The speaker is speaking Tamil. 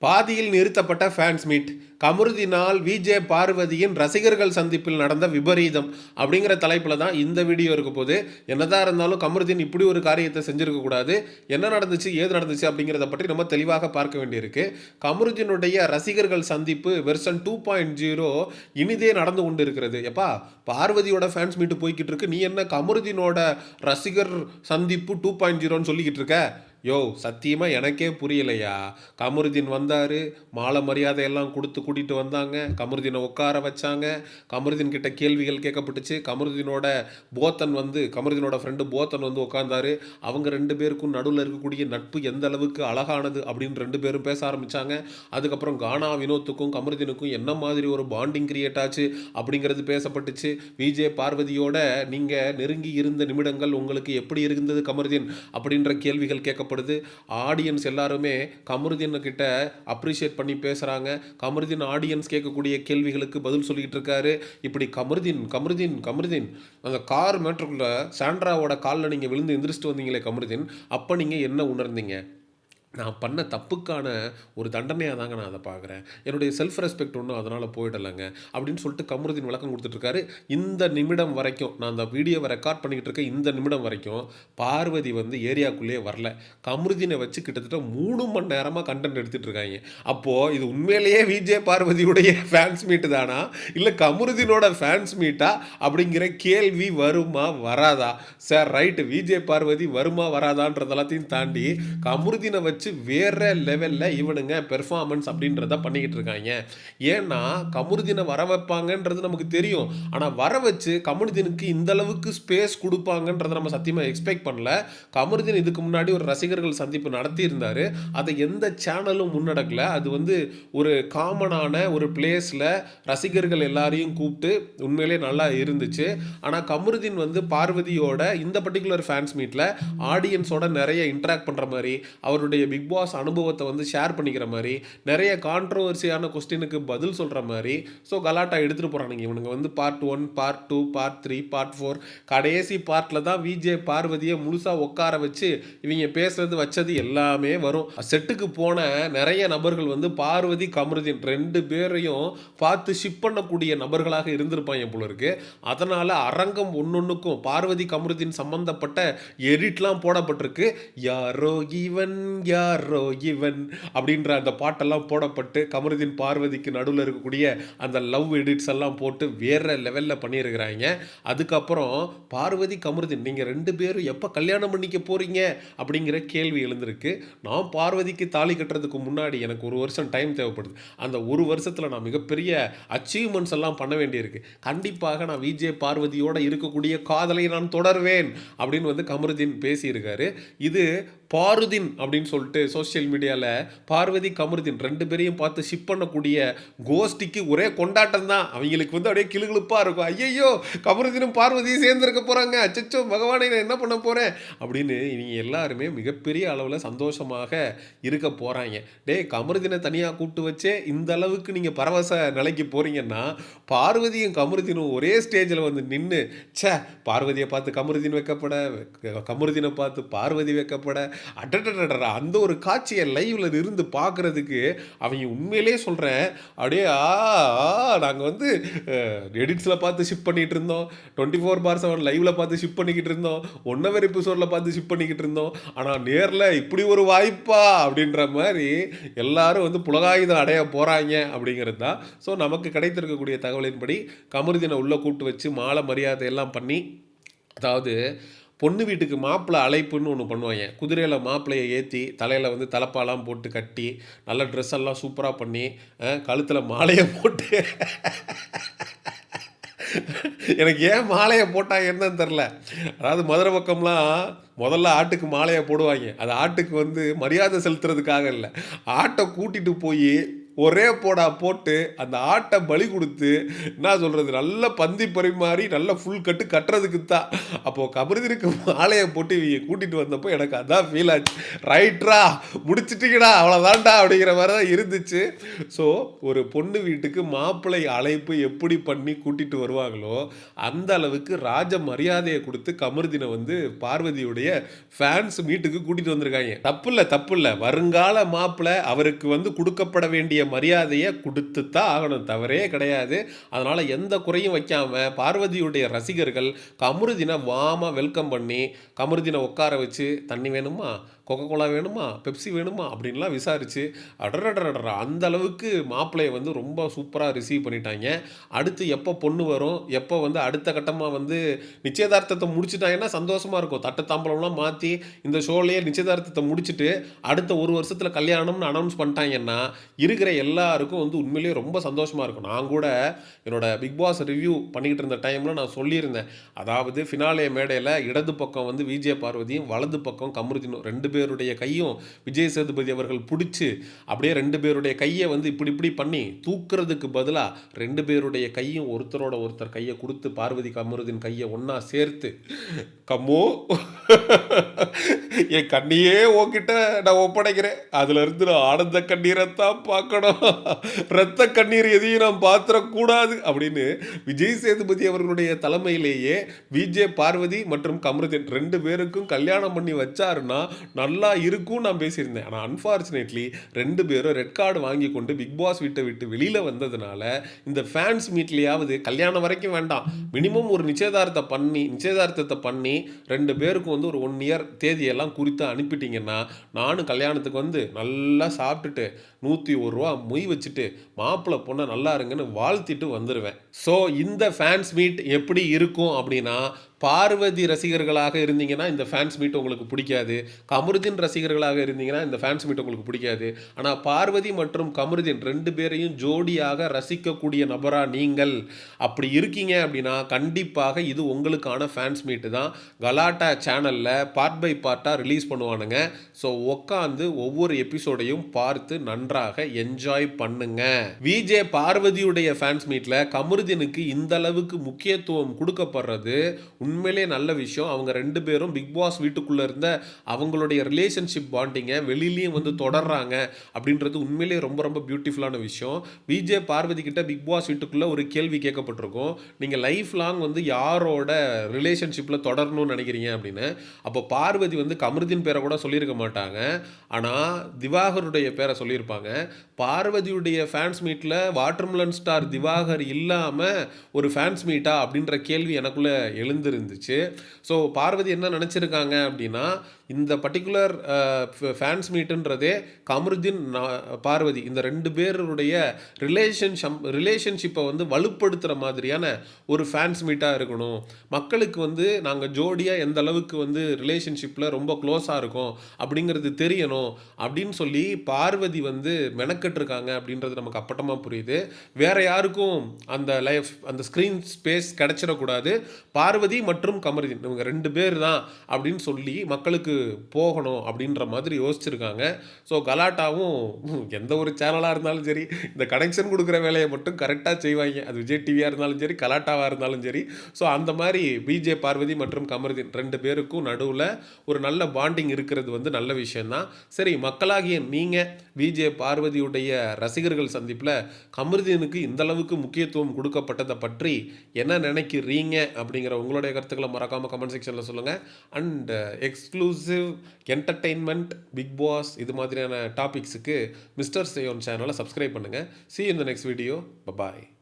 பாதியில் நிறுத்தப்பட்ட ஃபேன்ஸ் மீட், கமருதீனால் விஜே பார்வதியின் ரசிகர்கள் சந்திப்பில் நடந்த விபரீதம் அப்படிங்கிற தலைப்பில் தான் இந்த வீடியோ இருக்க போது. என்னதான் இருந்தாலும் கமருதீன் இப்படி ஒரு காரியத்தை செஞ்சிருக்க கூடாது. என்ன நடந்துச்சு, ஏது நடந்துச்சு அப்படிங்கிறத பற்றி நம்ம தெளிவாக பார்க்க வேண்டியிருக்கு. கமருதீனுடைய ரசிகர்கள் சந்திப்பு வெர்ஷன் 2.0 இனிதே நடந்து கொண்டு இருக்கிறது. எப்பா, பார்வதியோட ஃபேன்ஸ் மீட்டு போய்கிட்டு இருக்கு, நீ என்ன கமருதீனோட ரசிகர் சந்திப்பு 2.0ன்னு சொல்லிக்கிட்டு இருக்க? யோ, சத்தியமாக எனக்கே புரியலையா. கமருதீன் வந்தார், மாலை மரியாதை எல்லாம் கொடுத்து கூட்டிகிட்டு வந்தாங்க, கமருதீனை உட்கார வச்சாங்க, கமருதீன் கிட்ட கேள்விகள் கேட்கப்பட்டுச்சு. கமருதீனோட ஃப்ரெண்டு போத்தன் வந்து உட்காந்தாரு. அவங்க ரெண்டு பேருக்கும் நடுவில் இருக்கக்கூடிய நட்பு எந்த அளவுக்கு அழகானது அப்படின்னு ரெண்டு பேரும் பேச ஆரம்பித்தாங்க. அதுக்கப்புறம் கானா வினோத்துக்கும் கமருதீனுக்கும் என்ன மாதிரி ஒரு பாண்டிங் கிரியேட் ஆச்சு அப்படிங்கிறது பேசப்பட்டுச்சு. விஜே பார்வதியோட நீங்கள் நெருங்கி இருந்த நிமிடங்கள் உங்களுக்கு எப்படி இருந்தது கமருதீன் அப்படின்ற கேள்விகள் கேட்கப்பட்டு ஆடியன்ஸ் எல்லாருமே கமருதீன் கிட்ட அப்ரிஷியேட் பண்ணி பேசுறாங்க. கமருதீன் ஆடியன்ஸ் கேட்கக்கூடிய கேள்விகளுக்கு பதில் சொல்லிட்டு இருக்காரு. இப்படி கமருதீன் அந்த கார் மேட்டருக்குள்ள சாண்ட்ராவோட காலில் நீங்க விழுந்து எந்திரிச்சிட்டு வந்தீங்களே கமருதீன், அப்ப நீங்க என்ன உணர்ந்தீங்க? நான் பண்ண தப்புக்கான ஒரு தண்டனையாக தாங்க நான் அதை பார்க்குறேன். என்னுடைய செல்ஃப் ரெஸ்பெக்ட் ஒன்றும் அதனால் போயிடலைங்க அப்படின்னு சொல்லிட்டு கமருதீன் விளக்கம் கொடுத்துட்ருக்காரு. இந்த நிமிடம் வரைக்கும், நான் அந்த வீடியோவை ரெக்கார்ட் பண்ணிக்கிட்டு இருக்க இந்த நிமிடம் வரைக்கும் பார்வதி வந்து ஏரியாக்குள்ளேயே வரல. கமருதீனை வச்சு கிட்டத்தட்ட 3 மணி நேரமாக கண்டென்ட் எடுத்துகிட்டு இருக்காங்க. அப்போது இது உண்மையிலேயே விஜே பார்வதியுடைய ஃபேன்ஸ் மீட்டு தானா, இல்லை கமருதீனோட ஃபேன்ஸ் மீட்டா அப்படிங்கிற கேள்வி வருமா வராதா? சார் ரைட்டு, விஜே பார்வதி வருமா வராதான்றது எல்லாத்தையும் தாண்டி கமருதீனை வச்சு வேற லெவல்ல இவனுங்க பெர்ஃபார்மன்ஸ் அப்படின்றத பண்ணிக்கிட்டு இருக்காங்க. ஏன்னா கமருதீனை வர வைப்பாங்கன்றது நமக்கு தெரியும். ஆனா வர வச்சு கமருதீனுக்கு இந்த அளவுக்கு ஸ்பேஸ் கொடுப்பாங்கன்றத நம்ம சத்தியமா எக்ஸ்பெக்ட் பண்ணல. கமருதீன் இதுக்கு முன்னாடி ஒரு ரசிகர்கள் சந்திப்பு நடத்தி இருந்தாரு. அதை எந்த சேனலும் முன்னெடுக்கல. அது வந்து ஒரு காமனான ஒரு பிளேஸ்ல ரசிகர்கள் எல்லாரையும் கூப்பிட்டு உண்மையிலே நல்லா இருந்துச்சு. ஆனா கமருதீன் வந்து பார்வதியோட இந்த பர்டிகுலர் ஃபேன்ஸ் மீட்ல ஆடியன்ஸோட நிறைய இன்டராக்ட் பண்ற மாதிரி, அவருடைய பிக் பாஸ் அனுபவத்தை வந்து ஷேர் பண்ணிக்கிற மாதிரி, நிறைய கான்ட்ரோவர்சியான கொஸ்டினுக்கு பதில் சொல்கிற மாதிரி, ஸோ கலாட்டா எடுத்துகிட்டு போகிறானுங்க இவனுங்க வந்து பார்ட் 1, பார்ட் 2, பார்ட் 3, பார்ட் 4, கடைசி பார்ட்டில் தான் விஜே பார்வதியை முழுசாக உட்கார வச்சு இவங்க பேசுறது வச்சது எல்லாமே வரும். செட்டுக்கு போன நிறைய நபர்கள் வந்து பார்வதி கமருதீன் ரெண்டு பேரையும் பார்த்து ஷிப் பண்ணக்கூடிய நபர்களாக இருந்திருப்பாங்க போல இருக்கு. அதனால் அரங்கம் ஒன்னொன்றுக்கும் பார்வதி கமருதீன் சம்பந்தப்பட்ட எடிட்லாம் போடப்பட்டிருக்கு. யாரோ இவன் அப்படின்ற அந்த பாட்டெல்லாம் போடப்பட்டு கமருதீன் பார்வதிக்கு நடுவில் இருக்கக்கூடிய அந்த லவ் எடிட்ஸ் எல்லாம் போட்டு வேற லெவலில் பண்ணியிருக்கிறாங்க. அதுக்கப்புறம் பார்வதி கமருதீன் நீங்கள் ரெண்டு பேரும் எப்போ கல்யாணம் பண்ணிக்க போறீங்க அப்படிங்கிற கேள்வி எழுந்திருக்கு. நான் பார்வதிக்கு தாலி கட்டுறதுக்கு முன்னாடி எனக்கு 1 வருஷம் டைம் தேவைப்படுது. அந்த 1 வருஷத்தில் நான் மிகப்பெரிய அச்சீவ்மெண்ட்ஸ் எல்லாம் பண்ண வேண்டியிருக்கு. கண்டிப்பாக நான் விஜே பார்வதியோட இருக்கக்கூடிய காதலை நான் தொடர்வேன் அப்படின்னு வந்து கமருதீன் பேசியிருக்காரு. இது பாருதீன் அப்படின்னு சொல்லிட்டு சோசியல் மீடியாவில் பார்வதி கமருதீன் ரெண்டு பேரையும் பார்த்து ஷிப் பண்ணக்கூடிய கோஷ்டிக்கு ஒரே கொண்டாட்டம் தான். அவங்களுக்கு வந்து அப்படியே கிளுகிளுப்பாக இருக்கும். ஐயையோ, கமருதீனும் பார்வதியும் சேர்ந்துருக்க போகிறாங்க, அச்சச்சோ பகவானை நான் என்ன பண்ண போகிறேன் அப்படின்னு இவங்க எல்லாருமே மிகப்பெரிய அளவில் சந்தோஷமாக இருக்க போகிறாங்க. கமருதீனை தனியாக கூப்பிட்டு வச்சே இந்த அளவுக்கு நீங்கள் பரவச நிலைக்கு போகிறீங்கன்னா, பார்வதியும் கமருதீனும் ஒரே ஸ்டேஜில் வந்து நின்று பார்வதியை பார்த்து கமருதீன் வைக்கப்பட, கமருதீனை பார்த்து பார்வதி வைக்கப்பட, அடடடடா அந்த ஒரு காட்சியை லைவ்ல இருந்து பார்க்கறதுக்கு அவங்க உண்மையிலே சொல்கிறேன் அப்படியே நாங்கள் வந்து எடிட்ஸில் பார்த்து ஷிப் பண்ணிகிட்டு இருந்தோம், 24/7 லைவ்ல பார்த்து ஷிப் பண்ணிக்கிட்டு இருந்தோம், 1 hour எபிசோடில் பார்த்து ஷிப் பண்ணிக்கிட்டு இருந்தோம். ஆனால் நேரில் இப்படி ஒரு வாய்ப்பா அப்படின்ற மாதிரி எல்லாரும் வந்து புலகாயுதம் அடைய போகிறாங்க அப்படிங்கிறது தான். ஸோ நமக்கு கிடைத்திருக்கக்கூடிய தகவலின்படி கமருதீனை உள்ளே கூப்பிட்டு வச்சு மாலை மரியாதை எல்லாம் பண்ணி, அதாவது பொண்ணு வீட்டுக்கு மாப்பிள்ளை அழைப்புன்னு ஒன்று பண்ணுவாங்க. குதிரையில் மாப்பிள்ளையை ஏற்றி தலையில் வந்து தலப்பாலாம் போட்டு கட்டி நல்ல ட்ரெஸ் எல்லாம் சூப்பராக பண்ணி கழுத்தில் மாலையை போட்டு எனக்கு ஏன் மாலையை போட்டாங்க என்னன்னு தெரில. அதாவது மதுரை பக்கம்லாம் முதல்ல ஆட்டுக்கு மாலையை போடுவாங்க. அது ஆட்டுக்கு வந்து மரியாதை செலுத்துறதுக்காக இல்லை, ஆட்டை கூட்டிகிட்டு போய் ஒரே போடா போட்டு அந்த ஆட்டை பலி கொடுத்து என்ன சொல்கிறது நல்ல பந்தி பரிமாறி நல்ல ஃபுல் கட்டு கட்டுறதுக்கு தான். அப்போது கபருதினுக்கு மாலையை போட்டு இவங்க கூட்டிகிட்டு வந்தப்போ எனக்கு அதான் ஃபீல் ஆச்சு. ரைட்ரா முடிச்சிட்டிங்கடா அவ்வளோதான்டா அப்படிங்கிற மாதிரி தான் இருந்துச்சு. ஸோ ஒரு பொண்ணு வீட்டுக்கு மாப்பிள்ளை அழைப்பு எப்படி பண்ணி கூட்டிகிட்டு வருவாங்களோ அந்த அளவுக்கு ராஜ மரியாதையை கொடுத்து கமருதீனை வந்து பார்வதியுடைய ஃபேன்ஸ் மீட்டுக்கு கூட்டிகிட்டு வந்திருக்காங்க. தப்பு இல்லை வருங்கால மாப்பிள்ளை அவருக்கு வந்து கொடுக்கப்பட வேண்டிய மரியாதையை கொடுத்து தான் ஆகணும், தவறே கிடையாது. அதனால் எந்த குறையும் வைக்காமல் பார்வதியுடைய ரசிகர்கள் கமருதீனை வாமா வெல்கம் பண்ணி கமருதீனை உட்கார வச்சு தண்ணி வேணுமா, கொக்கோ கோலா வேணுமா, பெப்சி வேணுமா அப்படின்லாம் விசாரித்து அடரடரடரா அந்த அளவுக்கு மாப்பிள்ளையை வந்து ரொம்ப சூப்பராக ரிசீவ் பண்ணிட்டாங்க. அடுத்து எப்போ பொண்ணு வரும், எப்போ வந்து அடுத்த கட்டமாக வந்து நிச்சயதார்த்தத்தை முடிச்சுட்டாங்கன்னா சந்தோஷமாக இருக்கும். தட்டு தாம்பலம்லாம் மாற்றி இந்த ஷோலேயே நிச்சயதார்த்தத்தை முடிச்சுட்டு அடுத்த ஒரு வருஷத்தில் கல்யாணம்னு அனௌன்ஸ் பண்ணிட்டாங்கன்னா இருக்கிற எல்லாருக்கும் வந்து உண்மையிலேயே ரொம்ப சந்தோஷமாக இருக்கும். நான் கூட என்னோட பிக் பாஸ் ரிவ்யூ பண்ணிக்கிட்டு இருந்த டைமில் நான் சொல்லியிருந்தேன். அதாவது ஃபினாலே மேடையில் இடது பக்கம் வந்து விஜய பார்வதியும் வலது பக்கம் கமருதீனும் ரெண்டு பேருடைய கையும் விஜய் சேதுபதி அவர்கள் பிடிச்சி அப்படியே ரெண்டு பேருடைய கையை வந்து இப்படி பண்ணி தூக்குறதுக்கு பதிலாக ரெண்டு பேருடைய கையும் ஒருத்தரோட ஒருத்தர் கையை கொடுத்து பார்வதி கமருதீன் கையை ஒன்றா சேர்த்து கம்மோ என் கண்ணியே உன்கிட்ட நான் ஒப்படைக்கிறேன், அதுல இருந்து நான் ஆனந்த கண்ணீரை தான் பார்க்கணும், ரத்த கண்ணீர் எதையும் நான் பாத்திரக்கூடாது அப்படின்னு விஜய் சேதுபதி அவர்களுடைய தலைமையிலேயே விஜே பார்வதி மற்றும் கமருதீன் ரெண்டு பேருக்கும் கல்யாணம் பண்ணி வச்சாருன்னா நல்லா இருக்கும் நான் பேசியிருந்தேன். ஆனால் அன்ஃபார்ச்சுனேட்லி ரெண்டு பேரும் ரெட் கார்டு வாங்கி கொண்டு பிக் பாஸ் வீட்டை விட்டு வெளியில் வந்ததுனால இந்த ஃபேன்ஸ் மீட்லேயாவது கல்யாணம் வரைக்கும் வேண்டாம், மினிமம் ஒரு நிச்சயதார்த்தத்தை பண்ணி ரெண்டு பேருக்கும் வந்து ஒரு 1 இயர் தேதியெல்லாம் குறித்து அனுப்பிட்டீங்கன்னா நானும் கல்யாணத்துக்கு வந்து நல்லா சாப்பிட்டுட்டு 101 ரூபா மொய் வச்சுட்டு மாப்பிள்ளை பொண்ணை நல்லா இருங்கன்னு வாழ்த்திட்டு வந்துடுவேன். ஸோ இந்த ஃபேன்ஸ் மீட் எப்படி இருக்கும் அப்படின்னா, பார்வதி ரசிகர்களாக இருந்தீங்கன்னா இந்த ஃபேன்ஸ் மீட் உங்களுக்கு பிடிக்காது, கமருதீன் ரசிகர்களாக இருந்தீங்கன்னா இந்த ஃபேன்ஸ் மீட் உங்களுக்கு பிடிக்காது. ஆனால் பார்வதி மற்றும் கமருதீன் ரெண்டு பேரையும் ஜோடியாக ரசிக்கக்கூடிய நபராக நீங்கள் அப்படி இருக்கீங்க அப்படின்னா கண்டிப்பாக இது உங்களுக்கான ஃபேன்ஸ் மீட்டு தான். கலாட்டா சேனலில் பார்ட் பை பார்ட்டாக ரிலீஸ் பண்ணுவானுங்க. ஸோ உட்காந்து ஒவ்வொரு எபிசோடையும் பார்த்து நன்றாக என்ஜாய் பண்ணுங்க. விஜே பார்வதியுடைய ஃபேன்ஸ் மீட்டில் கமருதீனுக்கு இந்த அளவுக்கு முக்கியத்துவம் கொடுக்கப்படுறது உண்மையிலே நல்ல விஷயம். அவங்க ரெண்டு பேரும் பிக் பாஸ் வீட்டுக்குள்ளே இருந்த அவங்களுடைய ரிலேஷன்ஷிப் பாண்டிங்கை வெளியிலையும் வந்து தொடர்றாங்க அப்படின்றது உண்மையிலே ரொம்ப ரொம்ப பியூட்டிஃபுல்லான விஷயம். விஜே பார்வதி கிட்ட பிக் பாஸ் வீட்டுக்குள்ளே ஒரு கேள்வி கேட்கப்பட்டிருக்கும், நீங்கள் லைஃப் லாங் வந்து யாரோட ரிலேஷன்ஷிப்பில் தொடரணும்னு நினைக்கிறீங்க அப்படின்னு. அப்போ பார்வதி வந்து கமருதீன் பேரை கூட சொல்லியிருக்க மாட்டாங்க, ஆனால் திவாகருடைய பேரை சொல்லியிருப்பாங்க. பார்வதியுடைய ஃபேன்ஸ் மீட்டில் வாட்டர்மெலன் ஸ்டார் திவாகர் இல்லாமல் ஒரு ஃபேன்ஸ் மீட்டா அப்படின்ற கேள்வி எனக்குள்ளே எழுந்திருந்துச்சு. ஸோ பார்வதி என்ன நினச்சிருக்காங்க அப்படின்னா, இந்த பர்டிகுலர் ஃபேன்ஸ் மீட்டுன்றதே கமருதீன் பார்வதி இந்த ரெண்டு பேருடைய ரிலேஷன்ஷிப்பை வந்து வலுப்படுத்துகிற மாதிரியான ஒரு ஃபேன்ஸ் மீட்டாக இருக்கணும். மக்களுக்கு வந்து நாங்கள் ஜோடியாக எந்த அளவுக்கு வந்து ரிலேஷன்ஷிப்பில் ரொம்ப க்ளோஸாக இருக்கோம் அப்படிங்கிறது தெரியணும் அப்படின்னு சொல்லி பார்வதி வந்து மெனக்கெட்டிருக்காங்க அப்படின்றது நமக்கு அப்பட்டமாக புரியுது. வேற யாருக்கும் அந்த ஸ்க்ரீன் ஸ்பேஸ் கிடைச்சிடக்கூடாது, பார்வதி மற்றும் கமருதீன் இவங்க ரெண்டு பேர் தான் அப்படின்னு சொல்லி மக்களுக்கு போகணும் அப்படின்ற மாதிரி யோசிச்சிருக்காங்க. ஸோ கலாட்டாவும் எந்த ஒரு சேனலாக இருந்தாலும் சரி இந்த கனெக்ஷன் கொடுக்குற வேலையை மட்டும் கரெக்டாக செய்வாங்க. அது விஜய் டிவியாக இருந்தாலும் சரி கலாட்டாவாக இருந்தாலும் சரி. ஸோ அந்த மாதிரி விஜே பார்வதி மற்றும் கமருதீன் ரெண்டு பேருக்கும் நடுவில் ஒரு நல்ல பாண்டிங் இருக்கிறது வந்து நல்ல விஷயந்தான். சரி, மக்களாகிய நீங்கள் விஜே பார்வதியுடைய ரசிகர்கள் சந்திப்பில் கமருதீனுக்கு இந்த அளவுக்கு முக்கியத்துவம் கொடுக்கப்பட்டதை பற்றி என்ன நினைக்கிறீங்க அப்படிங்கிற உங்களுடைய கருத்துக்களை மறக்காமல் கமெண்ட் செக்ஷனில் சொல்லுங்கள். And exclusive entertainment Bigg Boss இது மாதிரியான டாபிக்ஸுக்கு மிஸ்டர் சேயோன் சேனலை சப்ஸ்கிரைப் பண்ணுங்கள். See you in the next video. Bye bye.